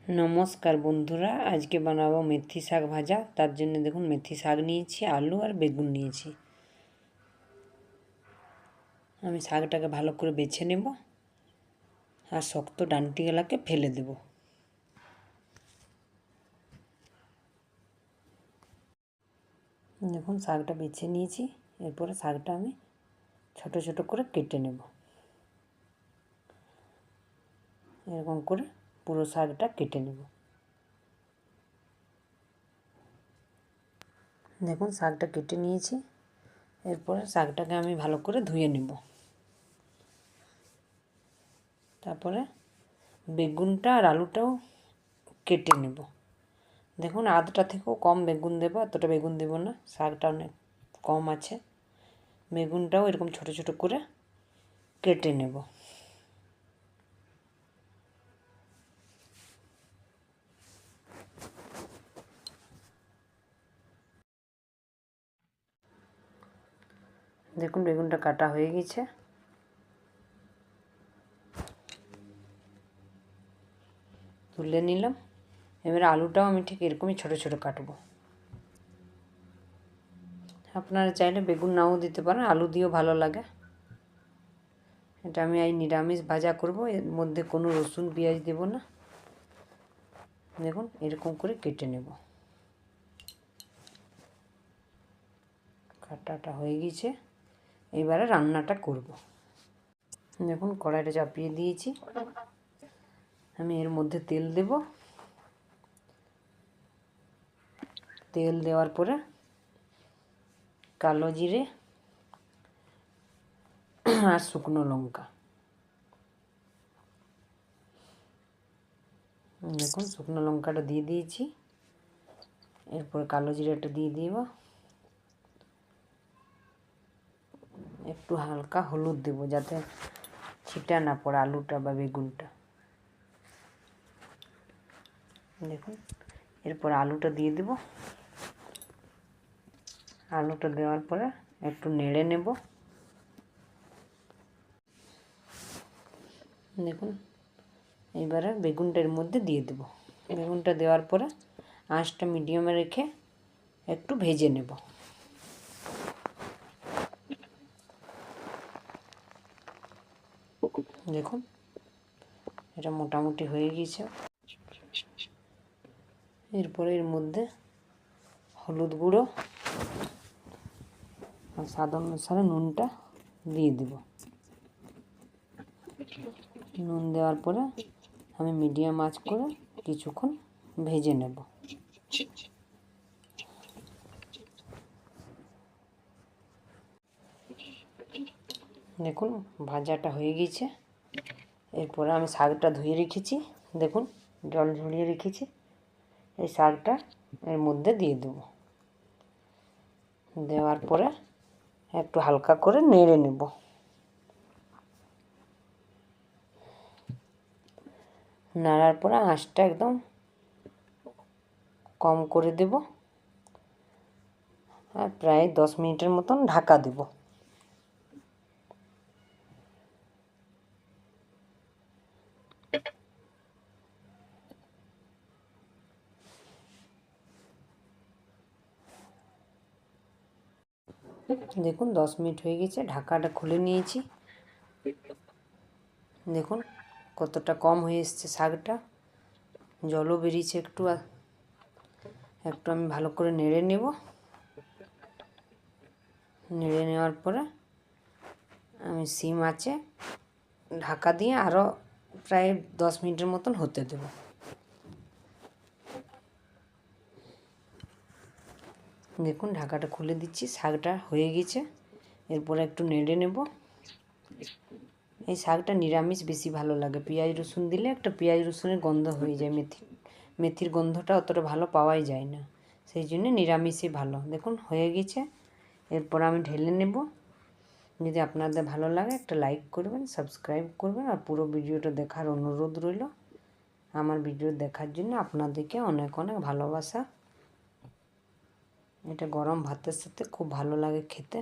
नमस्कार बंधुरा आज के बनाबो मेथी शाक भाजा। तार जन्य देखुन मेथी शाक निয়েছি, आलू और बेगुन निয়েছি। আমি শাকটাকে ভালো করে বেছে নেব আর শক্ত ডাঁটিগুলোকে ফেলে দেব। দেখুন শাকটা বেছে নিয়েছি, এরপরে শাকটা আমি ছোট ছোট করে কেটে নেব। এরকম করে পুরো শাকটা কেটে নেব। দেখুন শাকটা কেটে নিয়েছি, এরপরে শাকটাকে আমি ভালো করে ধুয়ে নেব। তারপরে বেগুনটা আর আলুটাও কেটে নেব। দেখুন আধটা থেকেও কম বেগুন দেব, এতটা বেগুন দেব না, শাকটা অনেক কম আছে। বেগুনটাও এরকম ছোট ছোট করে কেটে নেব। দেখুন বেগুনটা কাটা হয়ে গেছে। তুলে নিলাম। এবারে আলুটাও আমি ঠিক এরকমই ছোট ছোট কাটবো। আপনারা চাইলে বেগুন নাও দিতে পারেন, আলু দিয়েও ভালো লাগে। এটা আমি এই নিরামিষ ভাজা করব, এর মধ্যে কোনো রসুন পেঁয়াজ দেব না। দেখুন এরকম করে কেটে নেব। কাটাটা হয়ে গেছে, এবারে রান্নাটা করব। দেখুন কড়াইটা চাপিয়ে দিয়েছি, আমি এর মধ্যে তেল দেব। তেল দেওয়ার পরে কালো জিরে আর শুকনো লঙ্কা, দেখুন শুকনো লঙ্কাটা দিয়ে দিয়েছি। এরপর কালো জিরাটা দিয়ে দিব, একটু হালকা হলুদ দেব যাতে ছিটা না পড়ে আলুটা বা বেগুনটা। দেখুন এরপর আলুটা দিয়ে দেব। আলুটা দেওয়ার পরে একটু নেড়ে নেব। দেখুন এবারে বেগুনটার মধ্যে দিয়ে দেব। বেগুনটা দেওয়ার পরে আঁচটা মিডিয়ামে রেখে একটু ভেজে নেব। দেখুন এটা মোটামুটি হয়ে গেছে। এরপরে এর মধ্যে হলুদ গুঁড়ো আর স্বাদ অনুসারে নুনটা দিয়ে দেব। নুন দেওয়ার পরে আমি মিডিয়াম আঁচ করে কিছুক্ষণ ভেজে নেব। দেখুন ভাজাটা হয়ে গেছে। এরপরে আমি শাকটা ধুয়ে রেখেছি, দেখুন জল ঝরিয়ে রেখেছি। এই শাকটা এর মধ্যে দিয়ে দেব। দেওয়ার পরে একটু হালকা করে নেড়ে নেব। নাড়ার পরে আঁচটা একদম কম করে দেব আর প্রায় 10 মিনিটের মতন ঢাকা দেব। দেখুন 10 মিনিট হয়ে গেছে, ঢাকাটা খুলে নিয়েছি। দেখুন কতটা কম হয়ে এসছে শাকটা, জলও বেরিয়েছে একটু। একটু আমি ভালো করে নেড়ে নেব। নেড়ে নেওয়ার পরে আমি সিম আঁচে ঢাকা দিয়ে আরও প্রায় 10 মিনিটের মতন হতে দেব। দেখুন ঢাকাটা খুলে দিচ্ছি, শাকটা হয়ে গেছে। এরপরে একটু নেড়ে নেব। এই শাকটা নিরামিষ বেশি ভালো লাগে, পেঁয়াজ রসুন দিলে একটা পেঁয়াজ রসুনের গন্ধ হয়ে যায়। মেথির গন্ধটা অতটা ভালো পাওয়াই যায় না, সেই জন্য নিরামিষই ভালো। দেখুন হয়ে গেছে, এরপর আমি ঢেলে নেব। যদি আপনাদের ভালো লাগে একটা লাইক করবেন, সাবস্ক্রাইব করবেন আর পুরো ভিডিওটা দেখার অনুরোধ রইল। আমার ভিডিও দেখার জন্য আপনাদেরকে অনেক অনেক ভালোবাসা। এটা গরম ভাতের সাথে খুব ভালো লাগে খেতে।